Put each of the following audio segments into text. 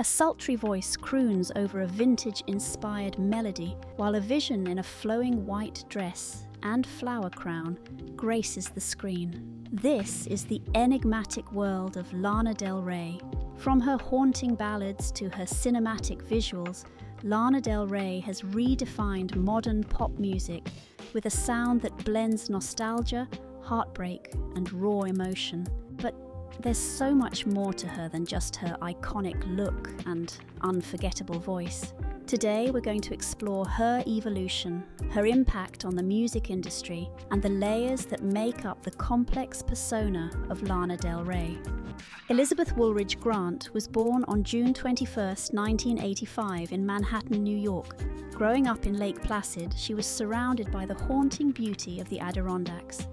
A sultry voice croons over a vintage-inspired melody, while a vision in a flowing white dress and flower crown graces the screen. This is the enigmatic world of Lana Del Rey. From her haunting ballads to her cinematic visuals, Lana Del Rey has redefined modern pop music with a sound that blends nostalgia, heartbreak, and raw emotion. But there's so much more to her than just her iconic look and unforgettable voice. Today we're going to explore her evolution, her impact on the music industry, and the layers that make up the complex persona of Lana Del Rey. Elizabeth Woolridge Grant was born on June 21, 1985 in Manhattan, New York. Growing up in Lake Placid, she was surrounded by the haunting beauty of the Adirondacks,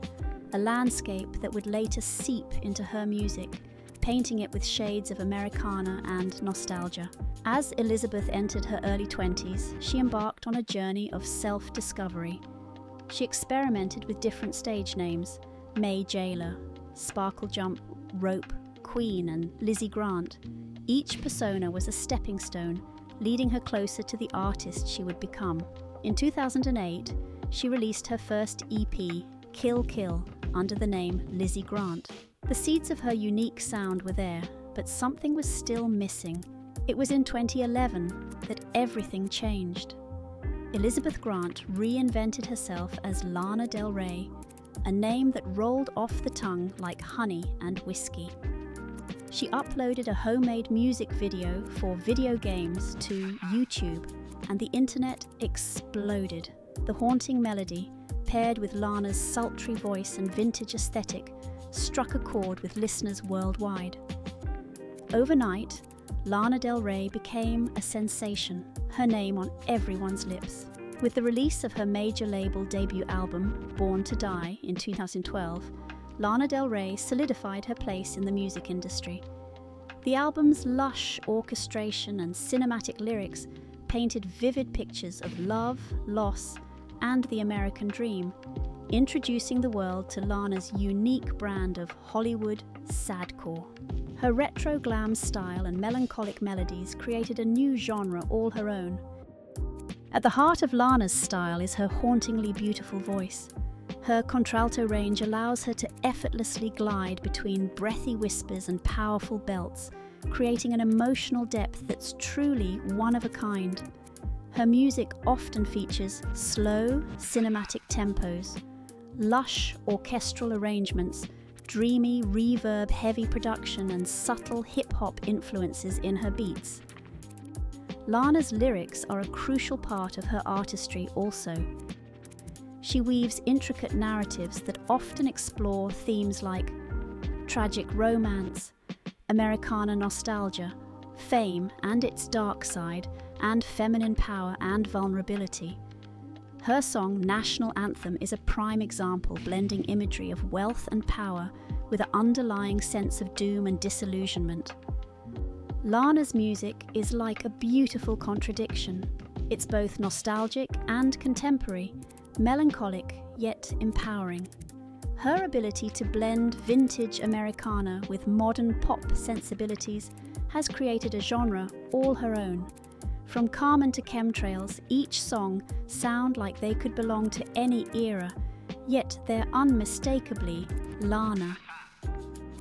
a landscape that would later seep into her music, painting it with shades of Americana and nostalgia. As Elizabeth entered her early 20s, she embarked on a journey of self-discovery. She experimented with different stage names: May Jailer, Sparkle Jump, Rope, Queen, and Lizzie Grant. Each persona was a stepping stone, leading her closer to the artist she would become. In 2008, she released her first EP, Kill Kill, under the name Lizzie Grant. The seeds of her unique sound were there, but something was still missing. It was in 2011 that everything changed. Elizabeth Grant reinvented herself as Lana Del Rey, a name that rolled off the tongue like honey and whiskey. She uploaded a homemade music video for video games to YouTube, and the internet exploded. The haunting melody, paired with Lana's sultry voice and vintage aesthetic, struck a chord with listeners worldwide. Overnight, Lana Del Rey became a sensation, her name on everyone's lips. With the release of her major label debut album, Born to Die, in 2012, Lana Del Rey solidified her place in the music industry. The album's lush orchestration and cinematic lyrics painted vivid pictures of love, loss, and the American dream, introducing the world to Lana's unique brand of Hollywood sadcore. Her retro glam style and melancholic melodies created a new genre all her own. At the heart of Lana's style is her hauntingly beautiful voice. Her contralto range allows her to effortlessly glide between breathy whispers and powerful belts, creating an emotional depth that's truly one of a kind. Her music often features slow, cinematic tempos, lush orchestral arrangements, dreamy, reverb-heavy production, and subtle hip-hop influences in her beats. Lana's lyrics are a crucial part of her artistry also. She weaves intricate narratives that often explore themes like tragic romance, Americana nostalgia, fame and its dark side, and feminine power and vulnerability. Her song National Anthem is a prime example, blending imagery of wealth and power with an underlying sense of doom and disillusionment. Lana's music is like a beautiful contradiction. It's both nostalgic and contemporary, melancholic yet empowering. Her ability to blend vintage Americana with modern pop sensibilities has created a genre all her own. From Carmen to Chemtrails, each song sound like they could belong to any era, yet they're unmistakably Lana.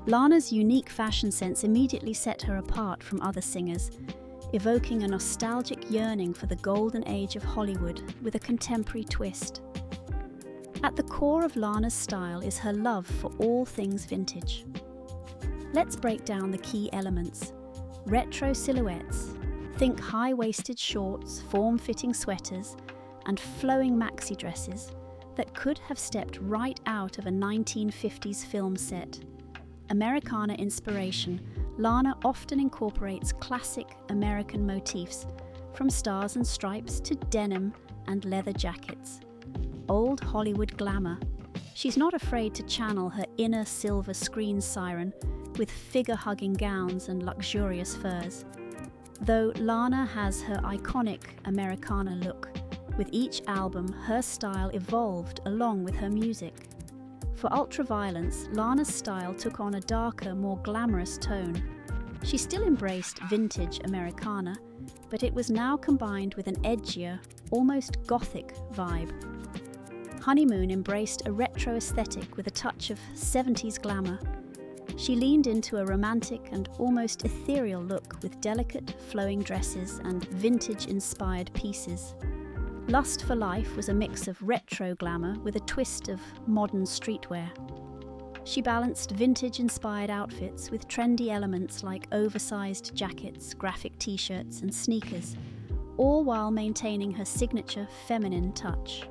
Lana's unique fashion sense immediately set her apart from other singers, evoking a nostalgic yearning for the golden age of Hollywood with a contemporary twist. At the core of Lana's style is her love for all things vintage. Let's break down the key elements. Retro silhouettes. Think high-waisted shorts, form-fitting sweaters, and flowing maxi dresses that could have stepped right out of a 1950s film set. Americana inspiration, Lana often incorporates classic American motifs, from stars and stripes to denim and leather jackets. Old Hollywood glamour. She's not afraid to channel her inner silver screen siren with figure-hugging gowns and luxurious furs. Though Lana has her iconic Americana look, with each album her style evolved along with her music. For Ultraviolence, Lana's style took on a darker, more glamorous tone. She still embraced vintage Americana, but it was now combined with an edgier, almost gothic vibe. Honeymoon embraced a retro aesthetic with a touch of 70s glamour. She leaned into a romantic and almost ethereal look with delicate, flowing dresses and vintage-inspired pieces. Lust for Life was a mix of retro glamour with a twist of modern streetwear. She balanced vintage-inspired outfits with trendy elements like oversized jackets, graphic t-shirts, and sneakers, all while maintaining her signature feminine touch.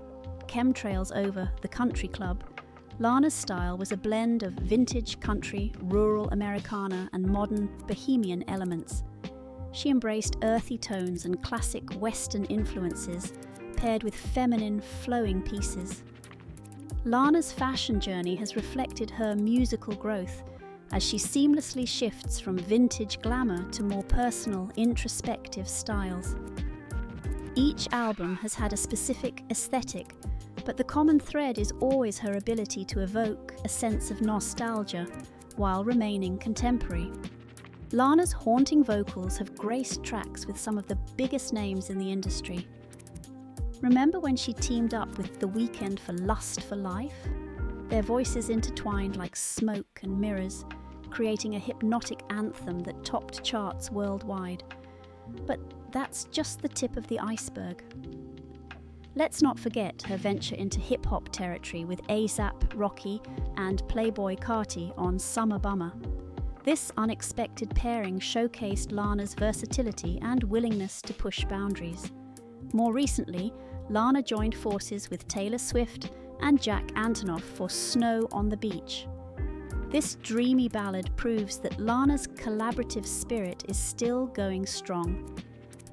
Chemtrails over the country club, Lana's style was a blend of vintage country, rural Americana, and modern bohemian elements. She embraced earthy tones and classic Western influences, paired with feminine, flowing pieces. Lana's fashion journey has reflected her musical growth as she seamlessly shifts from vintage glamour to more personal, introspective styles. Each album has had a specific aesthetic, but the common thread is always her ability to evoke a sense of nostalgia while remaining contemporary. Lana's haunting vocals have graced tracks with some of the biggest names in the industry. Remember when she teamed up with The Weeknd for Lust for Life? Their voices intertwined like smoke and mirrors, creating a hypnotic anthem that topped charts worldwide. But that's just the tip of the iceberg. Let's not forget her venture into hip-hop territory with A$AP Rocky and Playboi Carti on Summer Bummer. This unexpected pairing showcased Lana's versatility and willingness to push boundaries. More recently, Lana joined forces with Taylor Swift and Jack Antonoff for Snow on the Beach. This dreamy ballad proves that Lana's collaborative spirit is still going strong.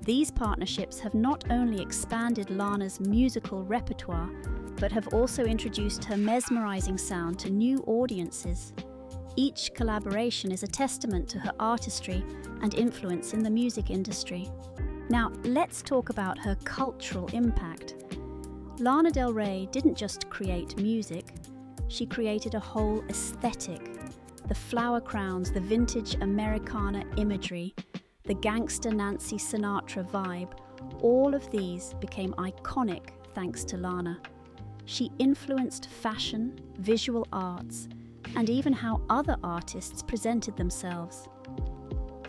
These partnerships have not only expanded Lana's musical repertoire, but have also introduced her mesmerizing sound to new audiences. Each collaboration is a testament to her artistry and influence in the music industry. Now, let's talk about her cultural impact. Lana Del Rey didn't just create music, she created a whole aesthetic. The flower crowns, the vintage Americana imagery, the gangster Nancy Sinatra vibe, all of these became iconic thanks to Lana. She influenced fashion, visual arts, and even how other artists presented themselves.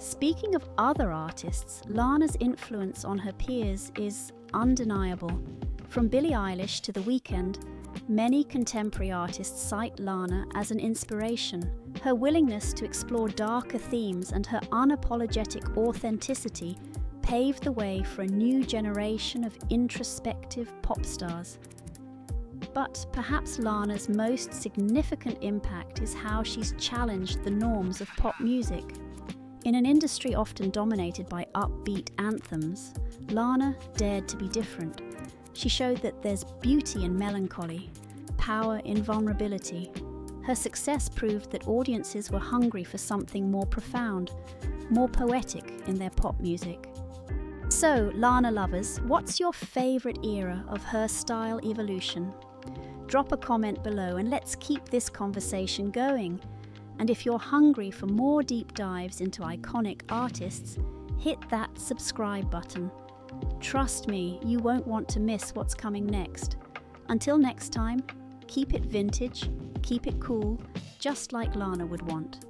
Speaking of other artists, Lana's influence on her peers is undeniable. From Billie Eilish to The Weeknd, many contemporary artists cite Lana as an inspiration. Her willingness to explore darker themes and her unapologetic authenticity paved the way for a new generation of introspective pop stars. But perhaps Lana's most significant impact is how she's challenged the norms of pop music. In an industry often dominated by upbeat anthems, Lana dared to be different. She showed that there's beauty in melancholy, power in vulnerability. Her success proved that audiences were hungry for something more profound, more poetic in their pop music. So, Lana lovers, what's your favourite era of her style evolution? Drop a comment below and let's keep this conversation going. And if you're hungry for more deep dives into iconic artists, hit that subscribe button. Trust me, you won't want to miss what's coming next. Until next time, keep it vintage, keep it cool, just like Lana would want.